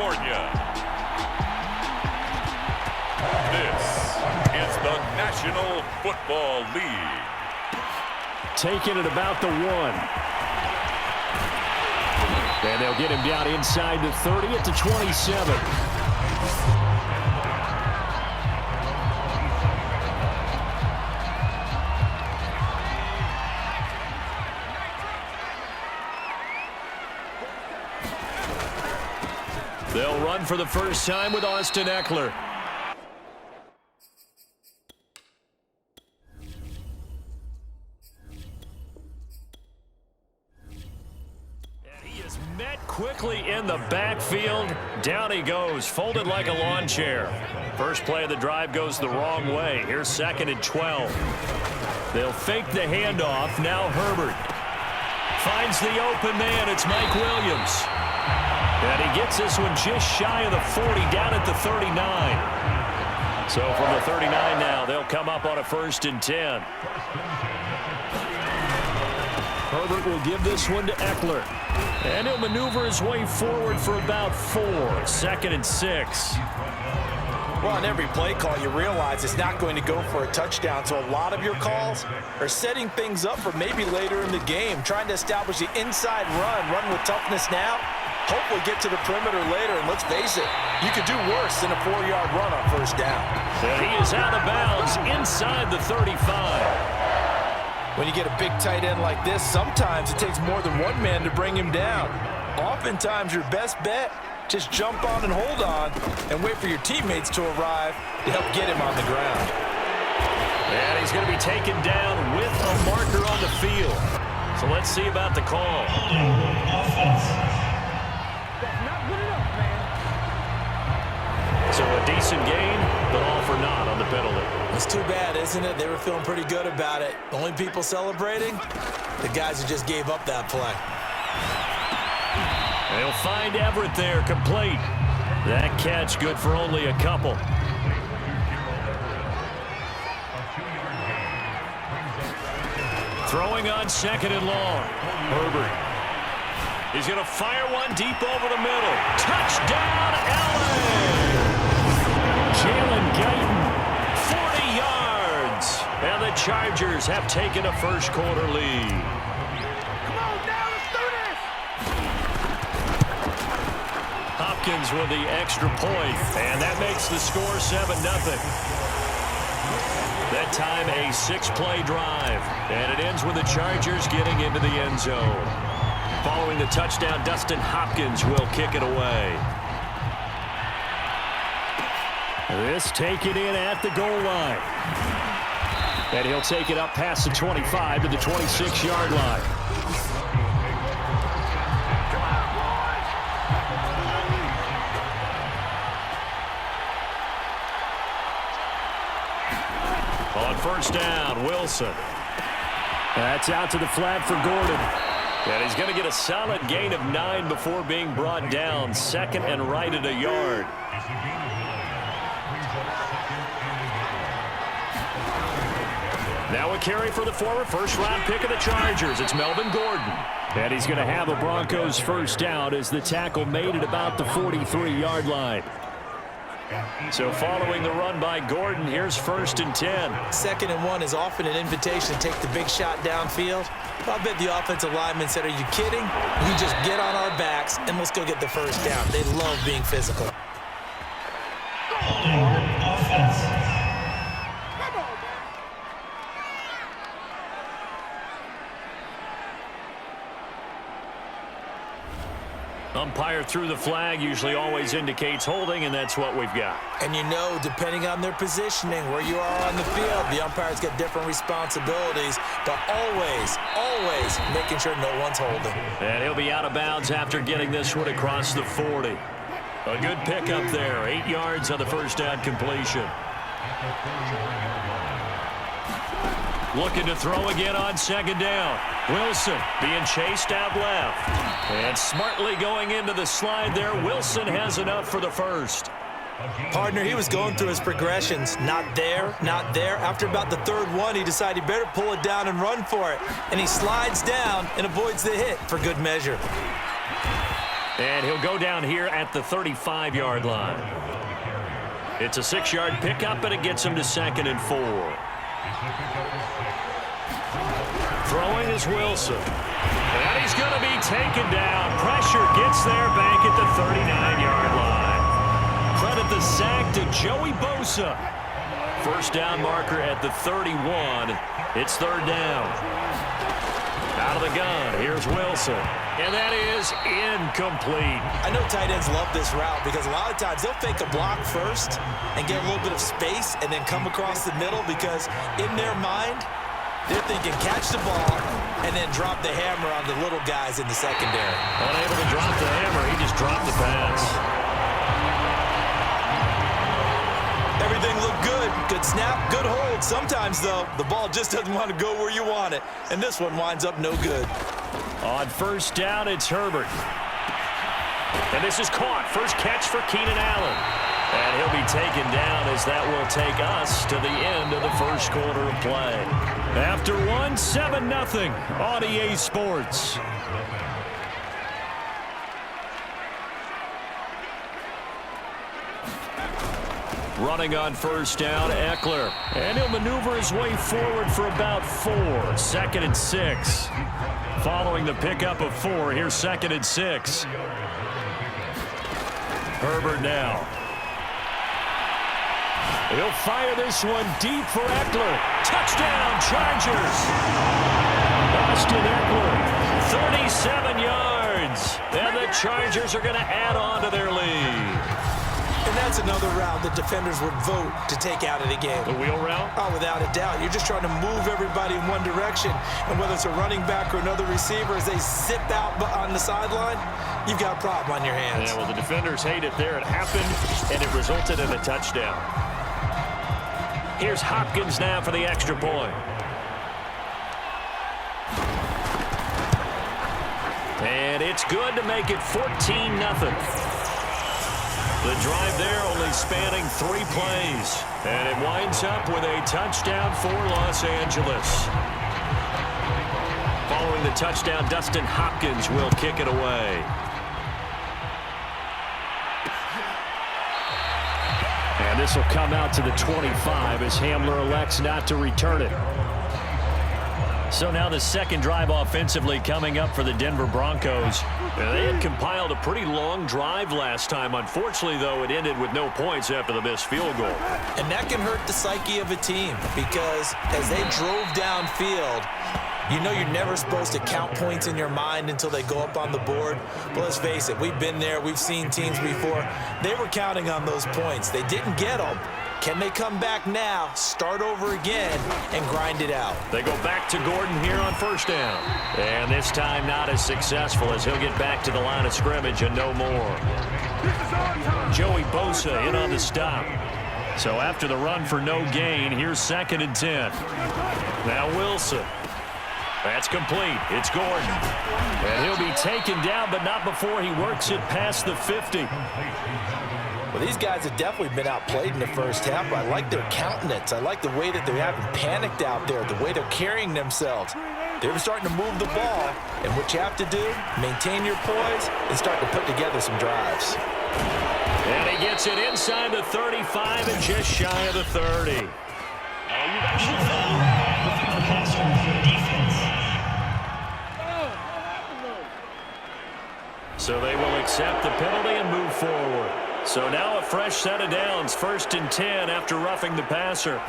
California. This is the National Football League. Taking it about the 1. And they'll get him down inside the 30 at the 27. They'll run for the first time with Austin Eckler. Met quickly in the backfield. Down he goes, folded like a lawn chair. First play of the drive goes the wrong way. Here's 2nd and 12. They'll fake the handoff. Now Herbert finds the open man. It's Mike Williams. And he gets this one just shy of the 40, down at the 39. So from the 39 now, they'll come up on a 1st and 10. Herbert will give this one to Eckler. And he'll maneuver his way forward for about 4. 2nd and 6. Well, on every play call, you realize it's not going to go for a touchdown. So a lot of your calls are setting things up for maybe later in the game, trying to establish the inside run with toughness now. Hopefully get to the perimeter later, and let's face it, you could do worse than a 4-yard run on 1st down. And he is out of bounds inside the 35. When you get a big tight end like this, sometimes it takes more than one man to bring him down. Oftentimes, your best bet, just jump on and hold on and wait for your teammates to arrive to help get him on the ground. And he's going to be taken down with a marker on the field. So let's see about the call. So a decent gain, but all for naught on the penalty. It's too bad, isn't it? They were feeling pretty good about it. The only people celebrating, the guys who just gave up that play. They'll find Everett there, complete. That catch good for only a couple. Throwing on 2nd and long. Herbert. He's going to fire one deep over the middle. Touchdown, LA! Jalen Guyton, 40 yards. And the Chargers have taken a first-quarter lead. Come on, now let's do this! Hopkins with the extra point, and that makes the score 7-0. That time a 6-play drive, and it ends with the Chargers getting into the end zone. Following the touchdown, Dustin Hopkins will kick it away. This taken in at the goal line. And he'll take it up past the 25 to the 26-yard line. On 1st down, Wilson. That's out to the flat for Gordon. And he's going to get a solid gain of 9 before being brought down. 2nd and right at a yard. Now a carry for the former first-round pick of the Chargers. It's Melvin Gordon. And he's going to have a Broncos first down as the tackle made it about the 43-yard line. So following the run by Gordon, here's 1st and 10. 2nd and 1 is often an invitation to take the big shot downfield. I bet the offensive lineman said, are you kidding? We just get on our backs and let's go get the first down. They love being physical. Offense. Umpire threw the flag, usually always indicates holding, and that's what we've got. And you know, depending on their positioning, where you are on the field, the umpires get different responsibilities, but always making sure no one's holding. And he'll be out of bounds after getting this one across the 40. A good pickup there, 8 yards on the first down completion. Looking to throw again on 2nd down. Wilson being chased out left. And smartly going into the slide there. Wilson has enough for the first. Partner, he was going through his progressions. Not there, not there. After about the 3rd one, he decided he better pull it down and run for it. And he slides down and avoids the hit for good measure. And he'll go down here at the 35-yard line. It's a 6-yard pickup, and it gets him to 2nd and 4. Throwing is Wilson. And he's going to be taken down. Pressure gets there back at the 39-yard line. Credit the sack to Joey Bosa. First down marker at the 31. It's 3rd down. Out of the gun, here's Wilson. And that is incomplete. I know tight ends love this route because a lot of times they'll fake a block first and get a little bit of space and then come across the middle because in their mind, they're thinking catch the ball and then drop the hammer on the little guys in the secondary. Unable to drop the hammer, he just dropped the pass. Everything looked good. Good snap, good hold. Sometimes, though, the ball just doesn't want to go where you want it. And this one winds up no good. On first down, it's Herbert. And this is caught. First catch for Keenan Allen. And he'll be taken down as that will take us to the end of the first quarter of play. After one, 7-0 on EA Sports. Running on first down, Eckler. And he'll maneuver his way forward for about 4. 2nd and 6. Following the pickup of 4, here's 2nd and 6. Herbert now. He'll fire this one deep for Eckler. Touchdown, Chargers. Austin Eckler, 37 yards. And the Chargers are going to add on to their lead. And that's another route that defenders would vote to take out of the game. The wheel route? Oh, without a doubt. You're just trying to move everybody in one direction. And whether it's a running back or another receiver, as they zip out on the sideline, you've got a problem on your hands. Yeah, well, the defenders hate it there. It happened, and it resulted in a touchdown. Here's Hopkins now for the extra point. And it's good to make it 14-0. The drive there only spanning 3 plays. And it winds up with a touchdown for Los Angeles. Following the touchdown, Dustin Hopkins will kick it away. And this will come out to the 25 as Hamler elects not to return it. So now the second drive offensively coming up for the Denver Broncos. They had compiled a pretty long drive last time. Unfortunately, though, it ended with no points after the missed field goal. And that can hurt the psyche of a team because as they drove downfield, you know you're never supposed to count points in your mind until they go up on the board. But let's face it, we've been there. We've seen teams before. They were counting on those points. They didn't get them. Can they come back now, start over again, and grind it out? They go back to Gordon here on first down. And this time not as successful as he'll get back to the line of scrimmage and no more. Joey Bosa in on the stop. So after the run for no gain, here's 2nd and 10. Now Wilson. That's complete. It's Gordon. And he'll be taken down, but not before he works it past the 50. Well, these guys have definitely been outplayed in the first half, but I like their countenance. I like the way that they haven't panicked out there, the way they're carrying themselves. They're starting to move the ball, and what you have to do, maintain your poise and start to put together some drives. And he gets it inside the 35 and just shy of the 30. You guys should within the classroom for defense. So they will accept the penalty and move forward. So now a fresh set of downs, 1st and 10 after roughing the passer.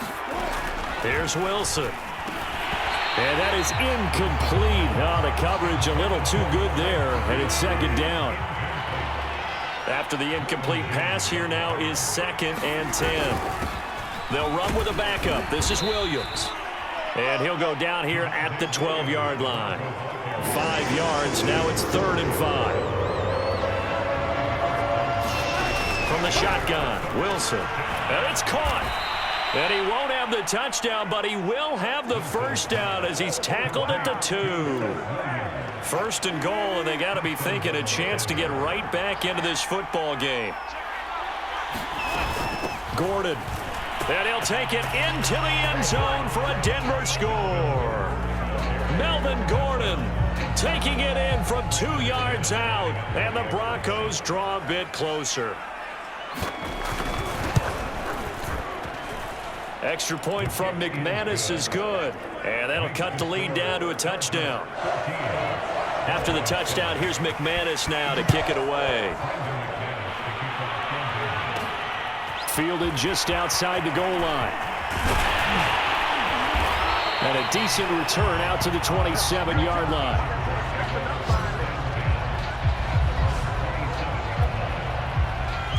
Here's Wilson. And that is incomplete. Oh, the coverage a little too good there, and it's 2nd down. After the incomplete pass, here now is 2nd and 10. They'll run with a backup. This is Williams. And he'll go down here at the 12-yard line. 5 yards. Now it's 3rd and 5. From the shotgun, Wilson. And it's caught. And he won't have the touchdown, but he will have the first down as he's tackled at the 2. 1st and goal, and they got to be thinking a chance to get right back into this football game. Gordon. And he'll take it into the end zone for a Denver score. Melvin Gordon taking it in from 2 yards out, and the Broncos draw a bit closer. Extra point from McManus is good, and that'll cut the lead down to a touchdown. After the touchdown, here's McManus now to kick it away. Fielded just outside the goal line. And a decent return out to the 27-yard line.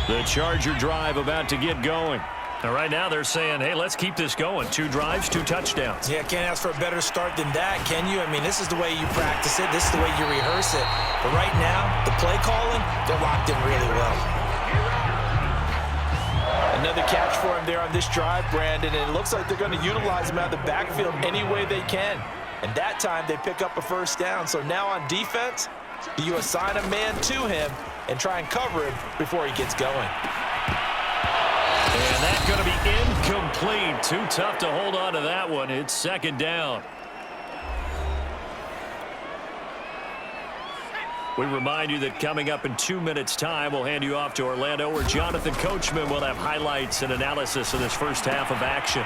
The Charger drive about to get going. And right now they're saying, hey, let's keep this going. 2 drives, 2 touchdowns. Yeah, can't ask for a better start than that, can you? I mean, this is the way you practice it. This is the way you rehearse it. But right now, the play calling, they're locked in really well. Another catch for him there on this drive, Brandon, and it looks like they're going to utilize him out of the backfield any way they can. And that time, they pick up a first down. So now on defense, do you assign a man to him and try and cover him before he gets going? And that's going to be incomplete. Too tough to hold on to that one. It's second down. We remind you that coming up in 2 minutes' time, we'll hand you off to Orlando, where Jonathan Coachman will have highlights and analysis of this first half of action.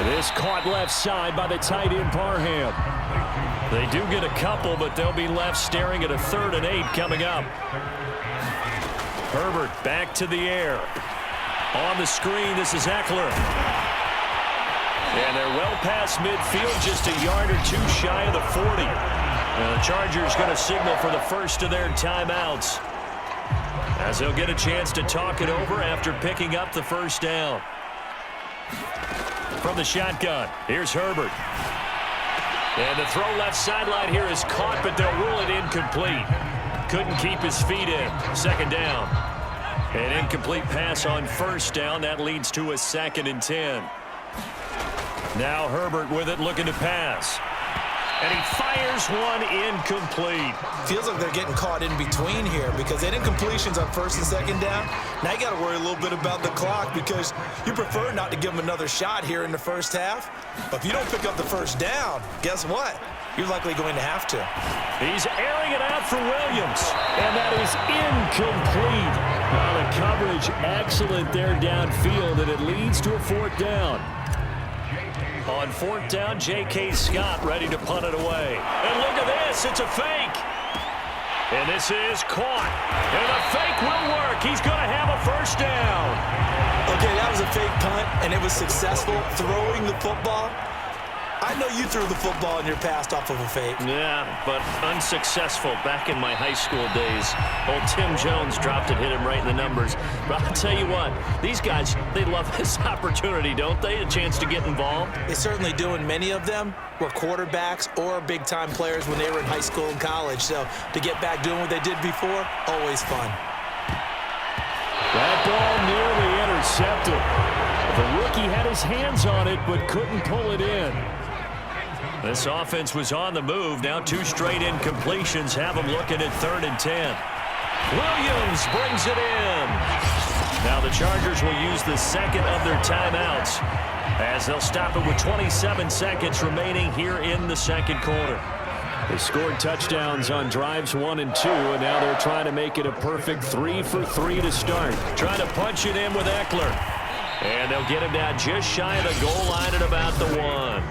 This caught left side by the tight end Parham. They do get a couple, but they'll be left staring at a 3rd and 8 coming up. Herbert back to the air. On the screen, this is Eckler. And they're well past midfield, just a yard or 2 shy of the 40. And the Chargers going to signal for the first of their timeouts, as they'll get a chance to talk it over after picking up the first down. From the shotgun, here's Herbert. And the throw left sideline here is caught, but they'll rule it incomplete. Couldn't keep his feet in. Second down. An incomplete pass on first down. That leads to a 2nd and 10. Now Herbert with it, looking to pass. And he fires one incomplete. Feels like they're getting caught in between here, because they had incompletions on 1st and 2nd down. Now you got to worry a little bit about the clock, because you prefer not to give them another shot here in the first half. But if you don't pick up the first down, guess what? You're likely going to have to. He's airing it out for Williams, and that is incomplete. Well, the coverage excellent there downfield, and it leads to a 4th down. On 4th down, J.K. Scott ready to punt it away. And look at this, it's a fake. And this is caught. And the fake will work. He's going to have a first down. Okay, that was a fake punt, and it was successful throwing the football. I know you threw the football in your past off of a fake. Yeah, but unsuccessful back in my high school days. Old Tim Jones dropped it, hit him right in the numbers. But I'll tell you what, these guys, they love this opportunity, don't they? A chance to get involved. They certainly do, and many of them were quarterbacks or big-time players when they were in high school and college. So to get back doing what they did before, always fun. That ball nearly intercepted. The rookie had his hands on it but couldn't pull it in. This offense was on the move. Now 2 straight incompletions have them looking at 3rd and 10. Williams brings it in. Now the Chargers will use the 2nd of their timeouts, as they'll stop it with 27 seconds remaining here in the 2nd quarter. They scored touchdowns on drives 1 and 2, and now they're trying to make it a perfect 3 for 3 to start. Trying to punch it in with Eckler. And they'll get him down just shy of the goal line at about the 1.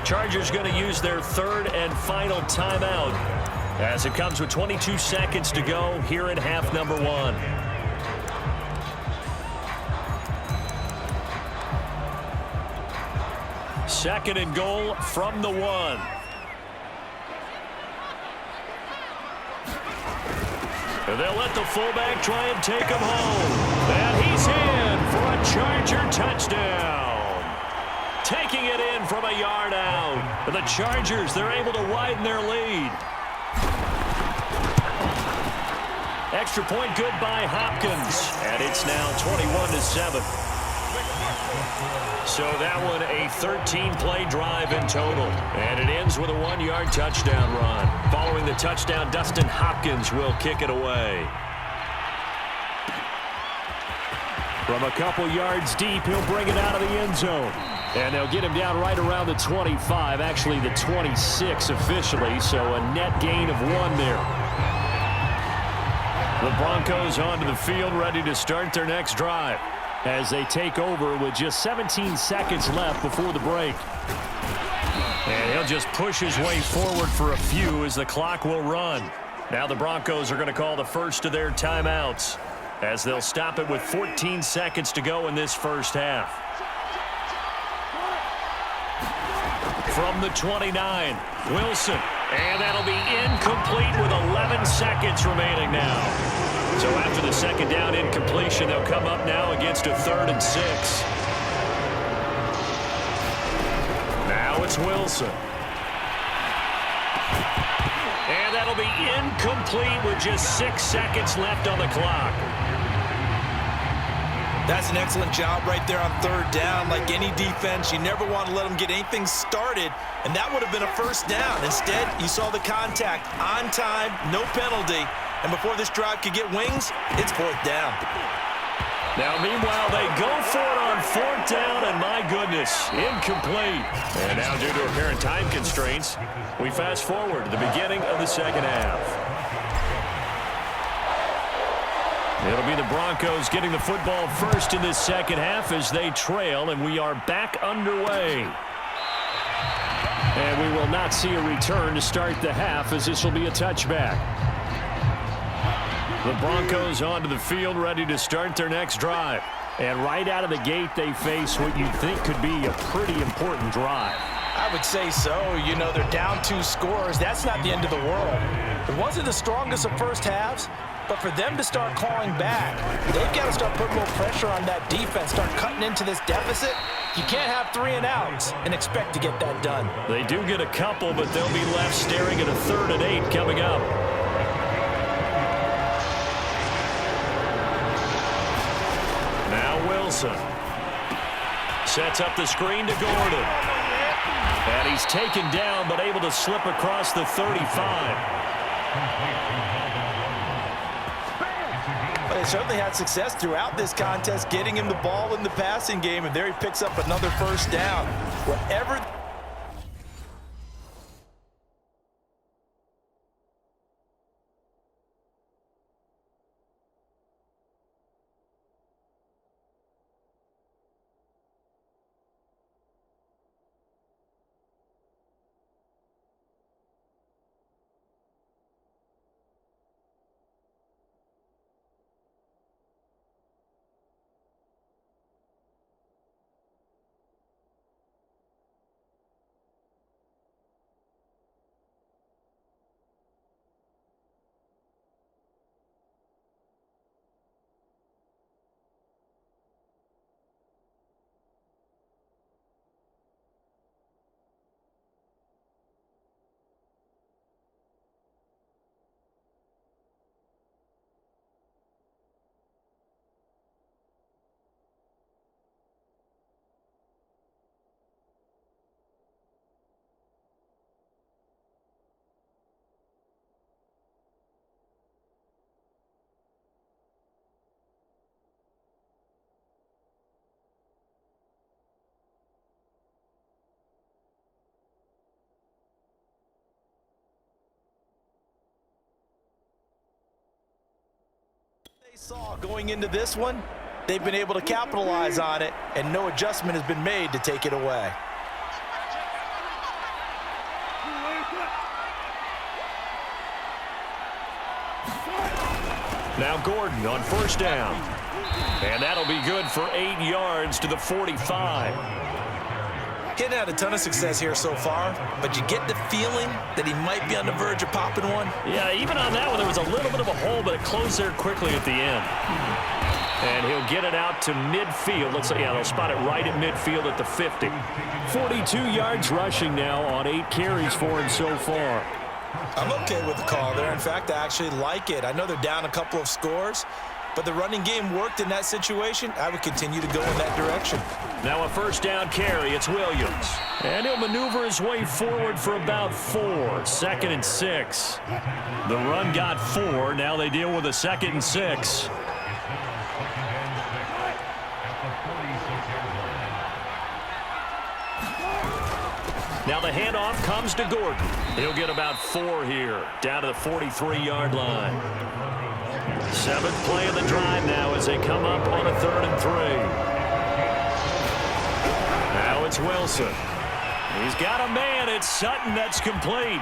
Chargers going to use their 3rd and final timeout, as it comes with 22 seconds to go here in half number 1. Second and goal from the 1. And they'll let the fullback try and take him home. And he's in for a Charger touchdown. Taking it in from a yard out. The Chargers, they're able to widen their lead. Extra point good by Hopkins. And it's now 21-7. So that one a 13-play drive in total. And it ends with a 1-yard touchdown run. Following the touchdown, Dustin Hopkins will kick it away. From a couple yards deep, he'll bring it out of the end zone. And they'll get him down right around the 25, actually the 26 officially, so a net gain of 1 there. The Broncos onto the field, ready to start their next drive as they take over with just 17 seconds left before the break. And he'll just push his way forward for a few as the clock will run. Now the Broncos are going to call the first of their timeouts as they'll stop it with 14 seconds to go in this first half. From the 29, Wilson. And that'll be incomplete with 11 seconds remaining now. So after the second down incompletion, they'll come up now against a 3rd and 6. Now it's Wilson. And that'll be incomplete with just 6 seconds left on the clock. That's an excellent job right there on 3rd down. Like any defense, you never want to let them get anything started, and that would have been a 1st down. Instead, you saw the contact on time, no penalty, and before this drive could get wings, it's 4th down. Now, meanwhile, they go for it on 4th down, and my goodness, incomplete. And now, due to apparent time constraints, we fast forward to the beginning of the second half. It'll be the Broncos getting the football first in this second half as they trail, and we are back underway. And we will not see a return to start the half as this will be a touchback. The Broncos onto the field ready to start their next drive. And right out of the gate, they face what you'd think could be a pretty important drive. I would say so. You know, they're down 2 scores. That's not the end of the world. It wasn't the strongest of first halves, but for them to start clawing back, they've got to start putting more pressure on that defense, start cutting into this deficit. You can't have 3 and outs and expect to get that done. They do get a couple, but they'll be left staring at a 3rd and 8 coming up. Now Wilson sets up the screen to Gordon. And he's taken down, but able to slip across the 35. They certainly had success throughout this contest, getting him the ball in the passing game, and there he picks up another 1st down. Whatever. They saw going into this one, they've been able to capitalize on it, and no adjustment has been made to take it away. Now Gordon on 1st down. And that'll be good for 8 yards to the 45. Getting had a ton of success here so far, but you get the feeling that he might be on the verge of popping one. Yeah, even on that one, there was a little bit of a hole, but it closed there quickly at the end. And he'll get it out to midfield. Looks like, yeah, they'll spot it right at midfield at the 50. 42 yards rushing now on 8 carries for him so far. I'm okay with the call there. In fact, I actually like it. I know they're down a couple of scores, but the running game worked in that situation. I would continue to go in that direction. Now a 1st down carry. It's Williams. And he'll maneuver his way forward for about 4. 2nd and 6. The run got 4. Now they deal with a 2nd and 6. Now the handoff comes to Gordon. He'll get about 4 here, down to the 43-yard line. 7th play of the drive now as they come up on a 3rd and 3. Now it's Wilson. He's got a man. It's Sutton that's complete.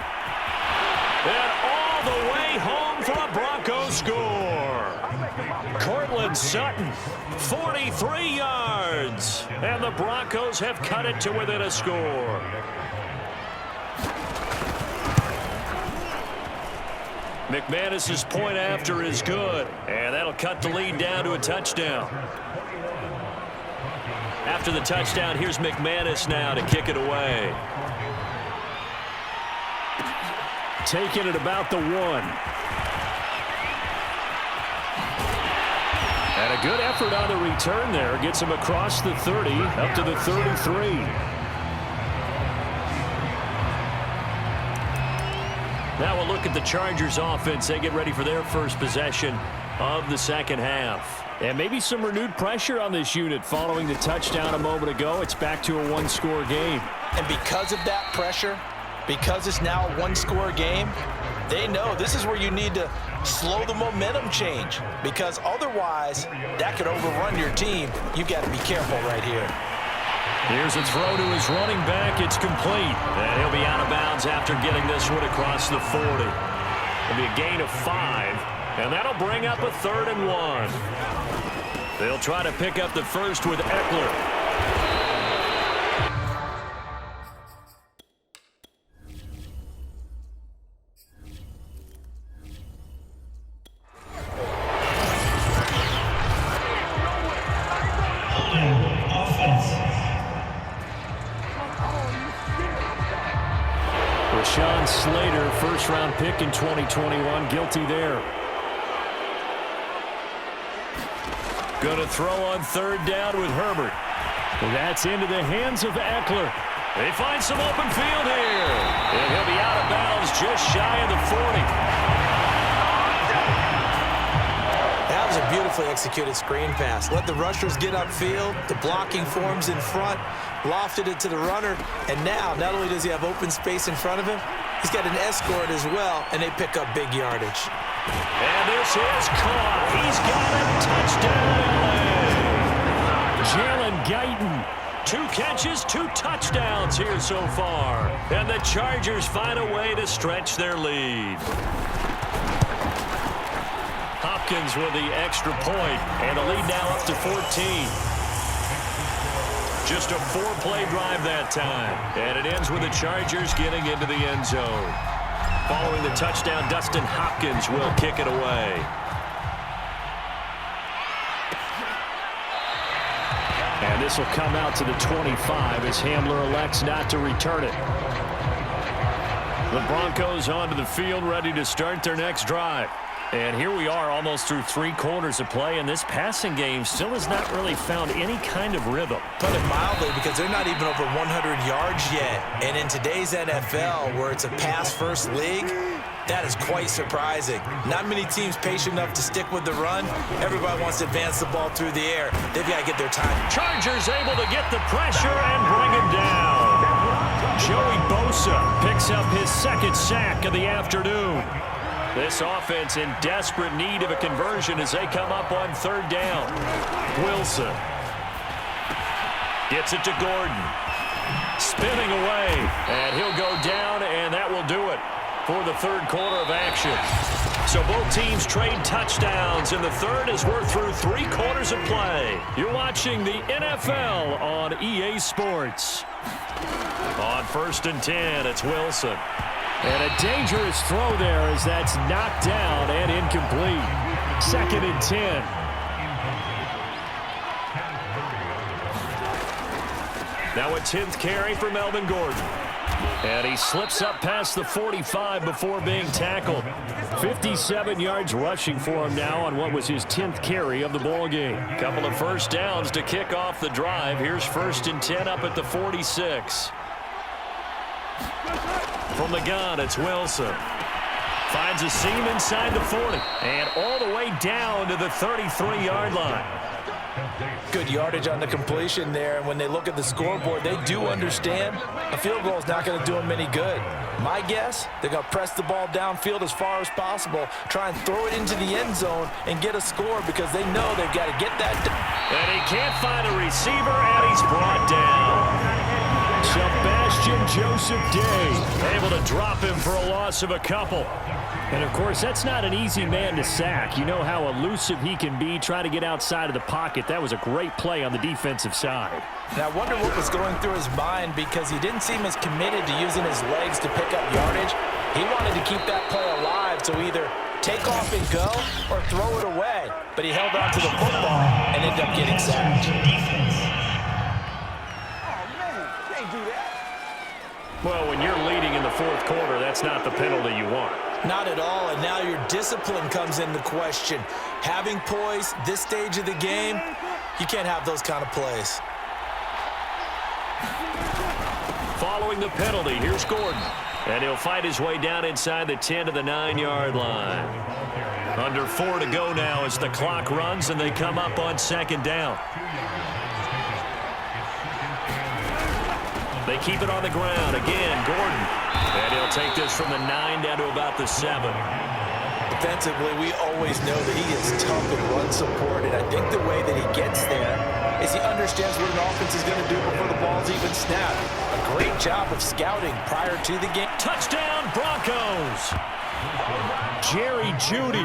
And all the way home for a Broncos score. Cortland Sutton, 43 yards. And the Broncos have cut it to within a score. McManus's point after is good. And that'll cut the lead down to a touchdown. After the touchdown, here's McManus now to kick it away. Taking it about the 1. And a good effort on the return there. Gets him across the 30, up to the 33. Now we'll look at the Chargers offense. They get ready for their first possession of the second half. And maybe some renewed pressure on this unit following the touchdown a moment ago. It's back to a 1-score game. And because of that pressure, because it's now a 1-score game, they know this is where you need to slow the momentum change, because otherwise that could overrun your team. You've got to be careful right here. Here's a throw to his running back. It's complete. And he'll be out of bounds after getting this one across the 40. It'll be a gain of 5, and that'll bring up a 3rd and 1. They'll try to pick up the first with Eckler. Rashawn Slater, first-round pick in 2021, guilty there. Going to throw on 3rd down with Herbert. That's into the hands of Eckler. They find some open field here. And he'll be out of bounds just shy of the 40. That was a beautifully executed screen pass. Let the rushers get upfield. The blocking forms in front. Lofted it to the runner. And now, not only does he have open space in front of him, he's got an escort as well, and they pick up big yardage. And this is caught. He's got a touchdown. Jalen Guyton, 2 catches, 2 touchdowns here so far. And the Chargers find a way to stretch their lead. Hopkins with the extra point, and the lead now up to 14. Just a 4-play drive that time. And it ends with the Chargers getting into the end zone. Following the touchdown, Dustin Hopkins will kick it away. And this will come out to the 25 as Hamler elects not to return it. The Broncos onto the field, ready to start their next drive. And here we are almost through 3 quarters of play, and this passing game still has not really found any kind of rhythm. Put it mildly, because they're not even over 100 yards yet. And in today's NFL, where it's a pass-first league, that is quite surprising. Not many teams patient enough to stick with the run. Everybody wants to advance the ball through the air. They've got to get their time. Chargers able to get the pressure and bring him down. Joey Bosa picks up his 2nd sack of the afternoon. This offense in desperate need of a conversion as they come up on 3rd down. Wilson gets it to Gordon. Spinning away, and he'll go down, and that will do it for the 3rd quarter of action. So both teams trade touchdowns in the 3rd as we're through 3 quarters of play. You're watching the NFL on EA Sports. On 1st and 10, it's Wilson. And a dangerous throw there as that's knocked down and incomplete. 2nd and 10. Now a 10th carry for Melvin Gordon. And he slips up past the 45 before being tackled. 57 yards rushing for him now on what was his 10th carry of the ballgame. Couple of first downs to kick off the drive. Here's 1st and 10 up at the 46. From the gun, it's Wilson. Finds a seam inside the 40. And all the way down to the 33-yard line. Good yardage on the completion there, and when they look at the scoreboard, they do understand a field goal is not going to do them any good. My guess, they're going to press the ball downfield as far as possible, try and throw it into the end zone and get a score because they know they've got to get that done. And he can't find a receiver, and he's brought down. Sebastian Joseph Day able to drop him for a loss of a couple. And, of course, that's not an easy man to sack. You know how elusive he can be, try to get outside of the pocket. That was a great play on the defensive side. And I wonder what was going through his mind because he didn't seem as committed to using his legs to pick up yardage. He wanted to keep that play alive to either take off and go or throw it away. But he held on to the football and ended up getting sacked. Well, when you're leading in the fourth quarter, that's not the penalty you want. Not at all, and now your discipline comes into question. Having poise this stage of the game, you can't have those kind of plays. Following the penalty, here's Gordon. And he'll fight his way down inside the 10 to the 9-yard line. Under 4 to go now as the clock runs and they come up on second down. They keep it on the ground. Again, Gordon. And he'll take this from the 9 down to about the 7. Defensively, we always know that he is tough in run support, and I think the way that he gets there is he understands what an offense is going to do before the ball's even snapped. A great job of scouting prior to the game. Touchdown, Broncos! Jerry Jeudy,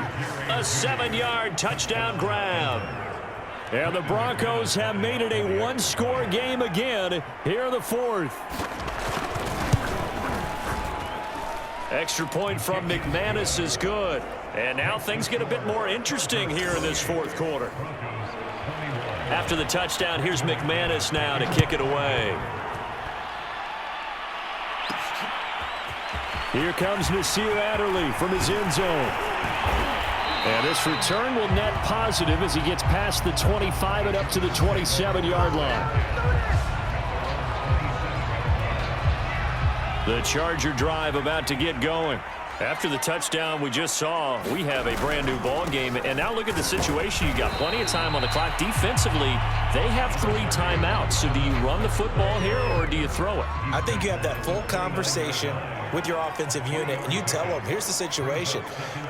a 7-yard touchdown grab. And the Broncos have made it a one-score game again here in the fourth. Extra point from McManus is good. And now things get a bit more interesting here in this fourth quarter. After the touchdown, here's McManus now to kick it away. Here comes Nasir Adderley from his end zone. And this return will net positive as he gets past the 25 and up to the 27-yard line. The Charger drive about to get going. After the touchdown we just saw, we have a brand new ball game. And now look at the situation. You got plenty of time on the clock. Defensively, they have 3 timeouts. So do you run the football here or do you throw it? I think you have that full conversation with your offensive unit, and you tell them, here's the situation.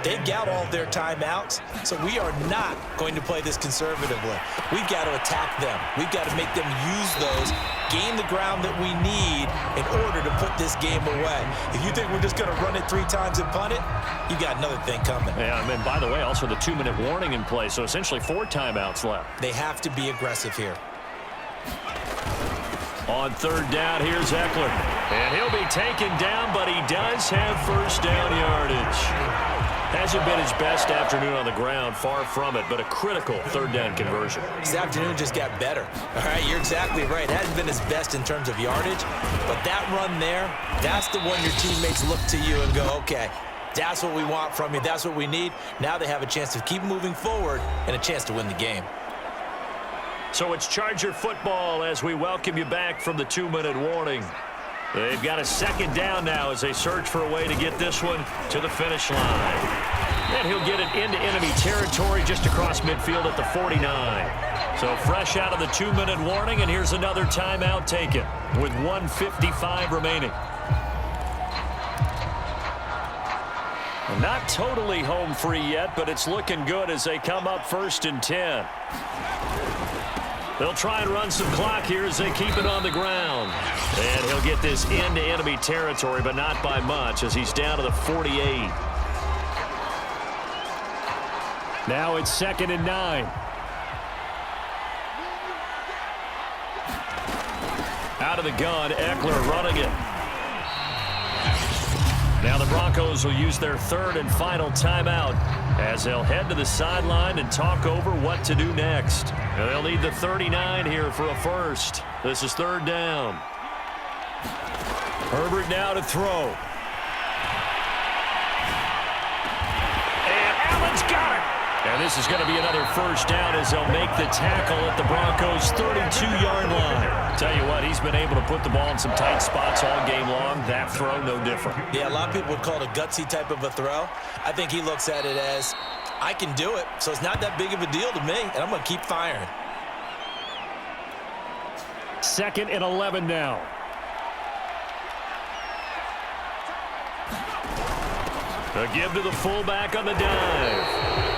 They've got all their timeouts, so we are not going to play this conservatively. We've got to attack them. We've got to make them use those, gain the ground that we need in order to put this game away. If you think we're just going to run it 3 times and punt it, you got another thing coming. Yeah, and by the way, also the 2-minute warning in play, so essentially 4 timeouts left. They have to be aggressive here. On third down, here's Eckler. And he'll be taken down, but he does have first down yardage. Hasn't been his best afternoon on the ground, far from it, but a critical third down conversion. This afternoon just got better. All right, you're exactly right. It hasn't been his best in terms of yardage, but that run there, that's the one your teammates look to you and go, okay, that's what we want from you. That's what we need. Now they have a chance to keep moving forward and a chance to win the game. So it's Charger football as we welcome you back from the 2-minute warning. They've got a second down now as they search for a way to get this one to the finish line. And he'll get it into enemy territory just across midfield at the 49. So fresh out of the 2-minute warning, and here's another timeout taken with 1:55 remaining. Not totally home free yet, but it's looking good as they come up 1st and 10. They'll try and run some clock here as they keep it on the ground. And he'll get this into enemy territory, but not by much as he's down to the 48. Now it's 2nd and 9. Out of the gun, Eckler running it. Now the Broncos will use their 3rd and final timeout as they'll head to the sideline and talk over what to do next. And they'll need the 39 here for a first. This is 3rd down. Herbert now to throw. And Allen's got it. And this is going to be another first down as they'll make the tackle at the Broncos' 32-yard line. Tell you what, he's been able to put the ball in some tight spots all game long. That throw, no different. Yeah, a lot of people would call it a gutsy type of a throw. I think he looks at it as, I can do it, so it's not that big of a deal to me, and I'm going to keep firing. 2nd and 11 now. A give to the fullback on the dive.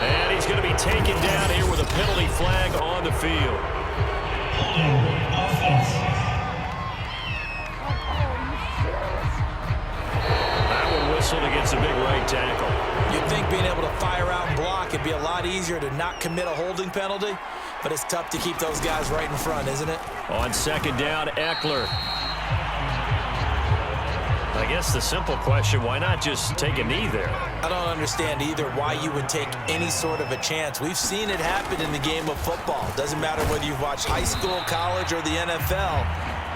And he's going to be taken down here with a penalty flag on the field. Holding offense. That will whistle against a big right tackle. You'd think being able to fire out and block would be a lot easier to not commit a holding penalty, but it's tough to keep those guys right in front, isn't it? On 2nd down, Eckler. I guess the simple question, why not just take a knee there? I don't understand either why you would take any sort of a chance. We've seen it happen in the game of football. Doesn't matter whether you've watched high school, college, or the NFL.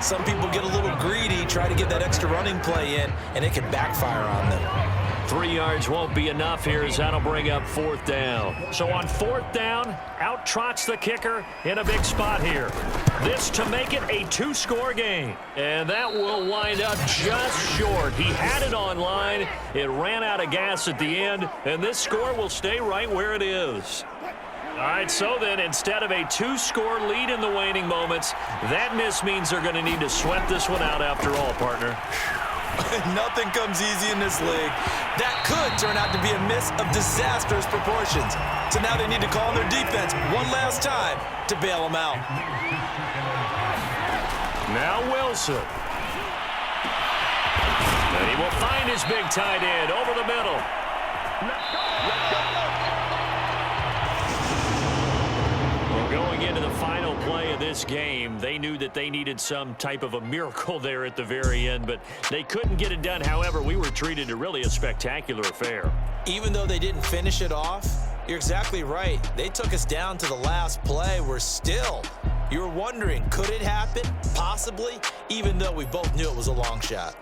Some people get a little greedy, try to get that extra running play in, and it can backfire on them. 3 yards won't be enough here as that'll bring up 4th down. So on 4th down, out trots the kicker in a big spot here. This to make it a 2-score game. And that will wind up just short. He had it online. It ran out of gas at the end. And this score will stay right where it is. All right, so then instead of a 2-score lead in the waning moments, that miss means they're going to need to sweat this one out after all, partner. Nothing comes easy in this league. That could turn out to be a miss of disastrous proportions. So now they need to call on their defense one last time to bail them out. Now Wilson. And he will find his big tight end over the middle. Well, going into the final play of this game, they knew that they needed some type of a miracle there at the very end, but they couldn't get it done. However, we were treated to really a spectacular affair. Even though they didn't finish it off, you're exactly right. They took us down to the last play. We're still, you were wondering, could it happen? Possibly, even though we both knew it was a long shot.